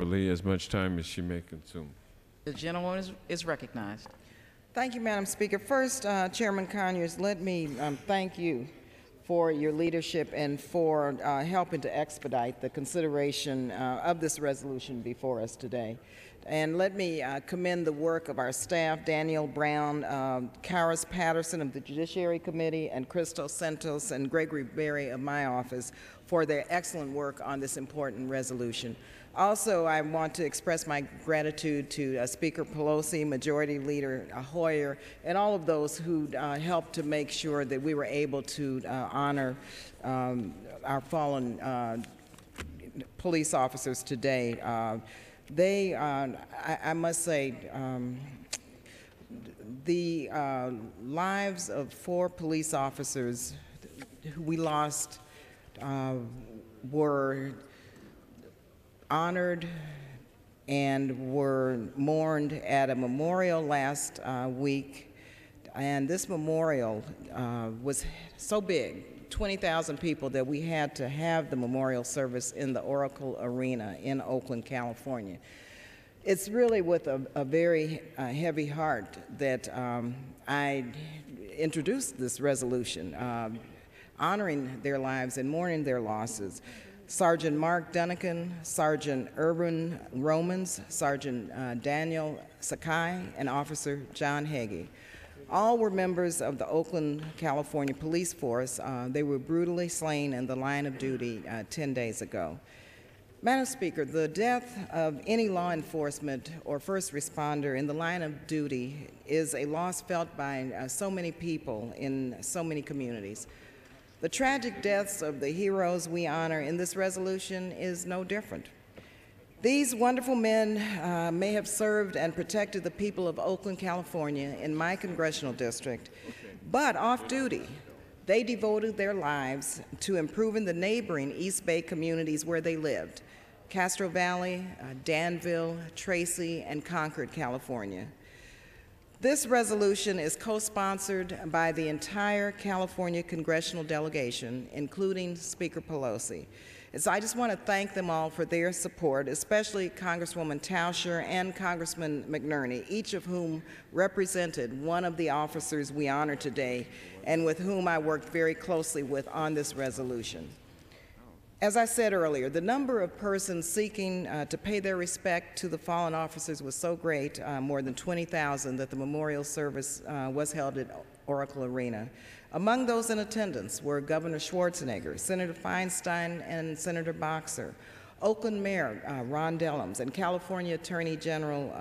Lee as much time as she may consume. The gentlewoman is recognized. Thank you, Madam Speaker. First, Chairman Conyers, let me thank you for your leadership and for helping to expedite the consideration of this resolution before us today. And let me commend the work of our staff, Daniel Brown, Karis Patterson of the Judiciary Committee, and Crystal Santos and Gregory Berry of my office for their excellent work on this important resolution. Also, I want to express my gratitude to Speaker Pelosi, Majority Leader Hoyer, and all of those who helped to make sure that we were able to honor our fallen police officers today. I must say, the lives of 4 police officers who we lost were honored and were mourned at a memorial last week. And this memorial was so big, 20,000 people, that we had to have the memorial service in the Oracle Arena in Oakland, California. It's really with a very heavy heart that I introduced this resolution, honoring their lives and mourning their losses. Sergeant Mark Dunakin, Sergeant Ervin Romans, Sergeant Daniel Sakai, and Officer John Hege. All were members of the Oakland, California Police Force. They were brutally slain in the line of duty 10 days ago. Madam Speaker, the death of any law enforcement or first responder in the line of duty is a loss felt by so many people in so many communities. The tragic deaths of the heroes we honor in this resolution is no different. These wonderful men may have served and protected the people of Oakland, California in my congressional district, but off-duty, they devoted their lives to improving the neighboring East Bay communities where they lived: Castro Valley, Danville, Tracy, and Concord, California. This resolution is co-sponsored by the entire California congressional delegation, including Speaker Pelosi. And so I just want to thank them all for their support, especially Congresswoman Tauscher and Congressman McNerney, each of whom represented one of the officers we honor today and with whom I worked very closely with on this resolution. As I said earlier, the number of persons seeking to pay their respect to the fallen officers was so great, more than 20,000, that the memorial service was held at Oracle Arena. Among those in attendance were Governor Schwarzenegger, Senator Feinstein, and Senator Boxer, Oakland Mayor Ron Dellums, and California Attorney General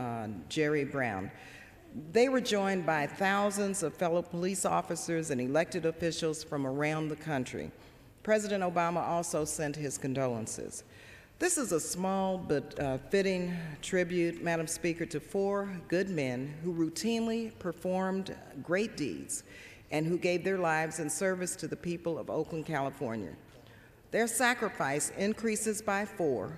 Jerry Brown. They were joined by thousands of fellow police officers and elected officials from around the country. President Obama also sent his condolences. This is a small but fitting tribute, Madam Speaker, to 4 good men who routinely performed great deeds and who gave their lives in service to the people of Oakland, California. Their sacrifice increases by 4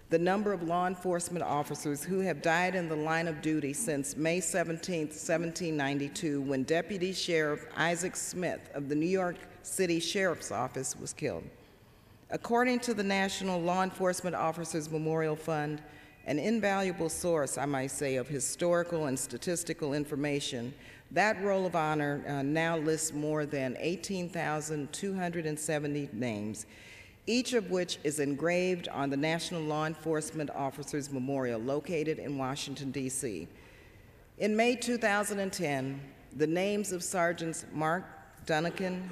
the number of law enforcement officers who have died in the line of duty since May 17, 1792, when Deputy Sheriff Isaac Smith of the New York City Sheriff's Office was killed. According to the National Law Enforcement Officers Memorial Fund, an invaluable source, I might say, of historical and statistical information, that roll of honor now lists more than 18,270 names, each of which is engraved on the National Law Enforcement Officers Memorial located in Washington, D.C. In May 2010, the names of Sergeants Mark Dunakin,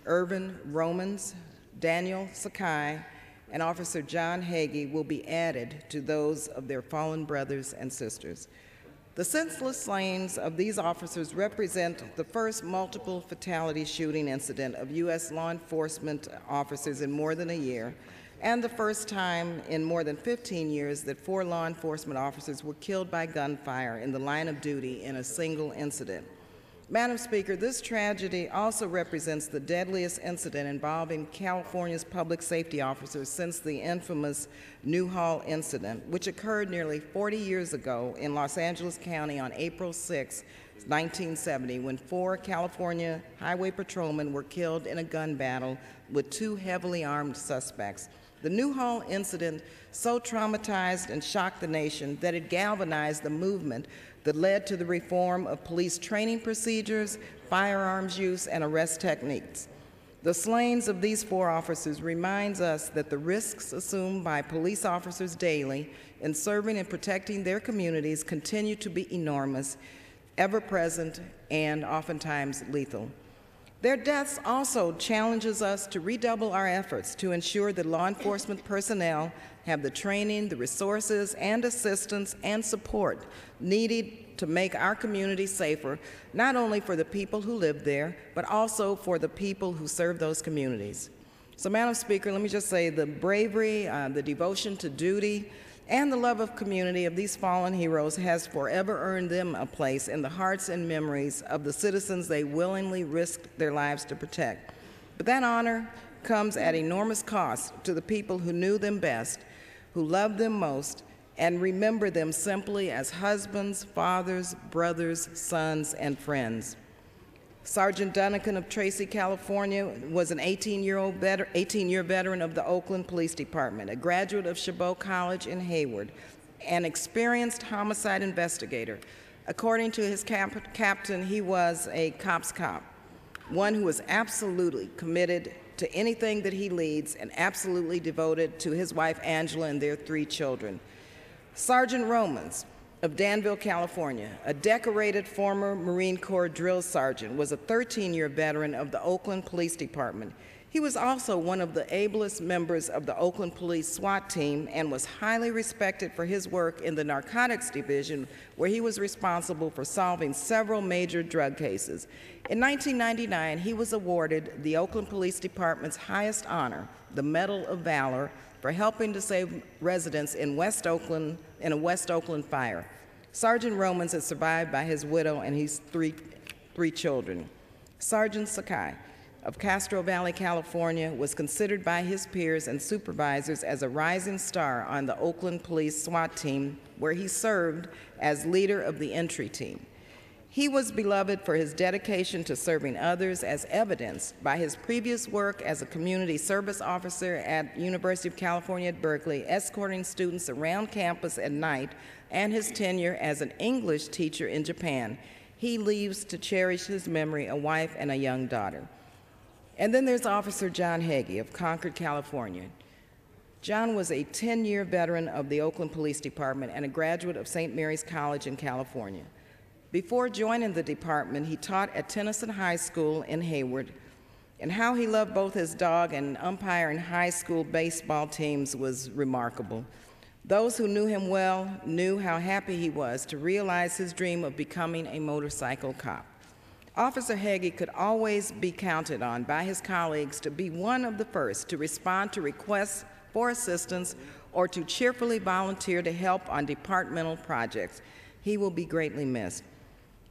Ervin Romans, Daniel Sakai, and Officer John Hege will be added to those of their fallen brothers and sisters. The senseless slayings of these officers represent the first multiple fatality shooting incident of U.S. law enforcement officers in more than a year, and the first time in more than 15 years that 4 law enforcement officers were killed by gunfire in the line of duty in a single incident. Madam Speaker, this tragedy also represents the deadliest incident involving California's public safety officers since the infamous Newhall incident, which occurred nearly 40 years ago in Los Angeles County on April 6, 1970, when 4 California highway patrolmen were killed in a gun battle with 2 heavily armed suspects. The Newhall incident so traumatized and shocked the nation that it galvanized the movement that led to the reform of police training procedures, firearms use, and arrest techniques. The slayings of these 4 officers reminds us that the risks assumed by police officers daily in serving and protecting their communities continue to be enormous, ever-present, and oftentimes lethal. Their deaths also challenges us to redouble our efforts to ensure that law enforcement personnel have the training, the resources, and assistance and support needed to make our community safer, not only for the people who live there, but also for the people who serve those communities. So, Madam Speaker, let me just say the bravery, the devotion to duty, and the love of community of these fallen heroes has forever earned them a place in the hearts and memories of the citizens they willingly risked their lives to protect. But that honor comes at enormous cost to the people who knew them best, who loved them most, and remember them simply as husbands, fathers, brothers, sons, and friends. Sergeant Dunakin of Tracy, California, was an 18-year veteran of the Oakland Police Department, a graduate of Chabot College in Hayward, an experienced homicide investigator. According to his captain, he was a cop's cop, one who was absolutely committed to anything that he leads and absolutely devoted to his wife Angela and their 3 children. Sergeant Romans of Danville, California, a decorated former Marine Corps drill sergeant, was a 13-year veteran of the Oakland Police Department. He was also one of the ablest members of the Oakland Police SWAT team and was highly respected for his work in the Narcotics Division, where he was responsible for solving several major drug cases. In 1999, he was awarded the Oakland Police Department's highest honor, the Medal of Valor, for helping to save residents in West Oakland in a West Oakland fire. Sergeant Romans is survived by his widow and his three children. Sergeant Sakai of Castro Valley, California, was considered by his peers and supervisors as a rising star on the Oakland Police SWAT team, where he served as leader of the entry team. He was beloved for his dedication to serving others, as evidenced by his previous work as a community service officer at University of California at Berkeley, escorting students around campus at night, and his tenure as an English teacher in Japan. He leaves to cherish his memory, a wife and a young daughter. And then there's Officer John Hege of Concord, California. John was a 10-year veteran of the Oakland Police Department and a graduate of St. Mary's College in California. Before joining the department, he taught at Tennyson High School in Hayward, and how he loved both his dog and umpiring high school baseball teams was remarkable. Those who knew him well knew how happy he was to realize his dream of becoming a motorcycle cop. Officer Hege could always be counted on by his colleagues to be one of the first to respond to requests for assistance or to cheerfully volunteer to help on departmental projects. He will be greatly missed.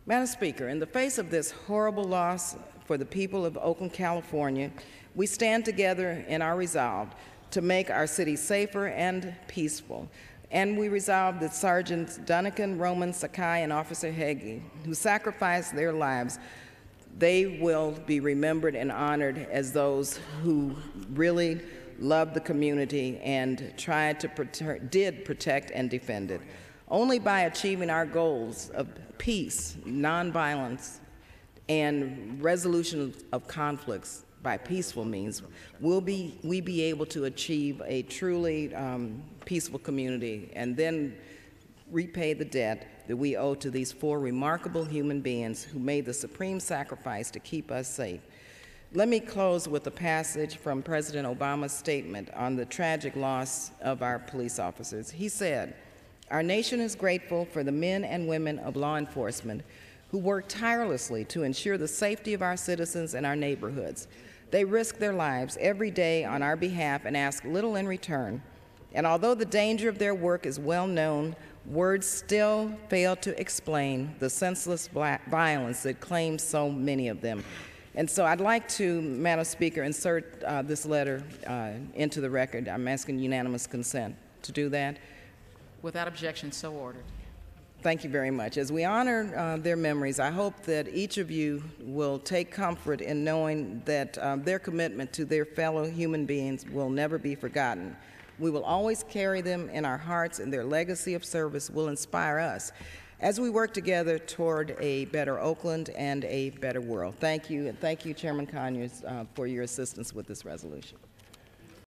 Madam Speaker, in the face of this horrible loss for the people of Oakland, California, we stand together in our resolve to make our city safer and peaceful. And we resolve that Sergeants Dunakin, Romans, Sakai, and Officer Hege, who sacrificed their lives, they will be remembered and honored as those who really loved the community and did protect and defend it. Only by achieving our goals of peace, nonviolence, and resolution of conflicts by peaceful means will we be able to achieve a truly peaceful community and then repay the debt that we owe to these 4 remarkable human beings who made the supreme sacrifice to keep us safe. Let me close with a passage from President Obama's statement on the tragic loss of our police officers. He said, "Our nation is grateful for the men and women of law enforcement who work tirelessly to ensure the safety of our citizens and our neighborhoods. They risk their lives every day on our behalf and ask little in return. And although the danger of their work is well known, words still fail to explain the senseless violence that claims so many of them." And so I'd like to, Madam Speaker, insert this letter into the record. I'm asking unanimous consent to do that. Without objection, so ordered. Thank you very much. As we honor their memories, I hope that each of you will take comfort in knowing that their commitment to their fellow human beings will never be forgotten. We will always carry them in our hearts, and their legacy of service will inspire us as we work together toward a better Oakland and a better world. Thank you, and thank you, Chairman Conyers, for your assistance with this resolution.